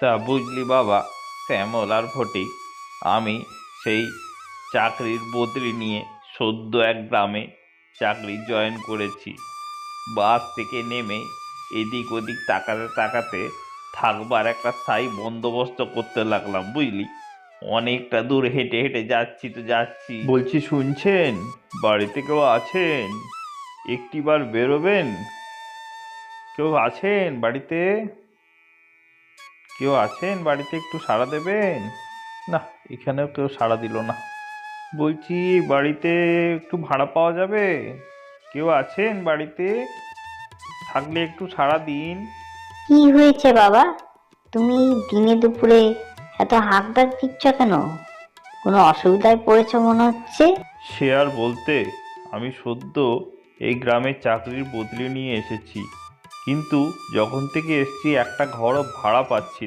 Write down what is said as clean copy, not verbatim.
তা বুঝলি বাবা, শ্যামল আর ফটিক, আমি সেই চাকরির বদলি নিয়ে সদ্য এক গ্রামে চাকরি জয়েন করেছি। বাস থেকে নেমে এদিক ওদিক তাকাতে তাকাতে থাকবার একটা স্থায়ী বন্দোবস্ত করতে লাগলাম, বুঝলি। অনেকটা দূর হেঁটে হেঁটে যাচ্ছি তো যাচ্ছি, বলছি শুনছেন, বাড়িতে কেউ আছেন? একটিবার বেরোবেন? কেউ আছেন বাড়িতে? কেউ আছেন বাড়িতে, একটু সাড়া দেবেন? না, এখানেও কেউ সাড়া দিল না। বলছি, বাড়িতে একটু ভাড়া পাওয়া যাবে? কেউ আছেন বাড়িতে? থাকলে একটু সাড়া দিন। কি হয়েছে বাবা? তুমি দিনে দুপুরে এত হাঁকডাক দিচ্ছ কেন? কোনো অসুবিধায় পড়েছো মনে হচ্ছে। সে আর বলতে, আমি সদ্য এই গ্রামে চাকরির বদলি নিয়ে এসেছি, কিন্তু যখন থেকে এসেছি একটা ঘরও ভাড়া পাচ্ছি না।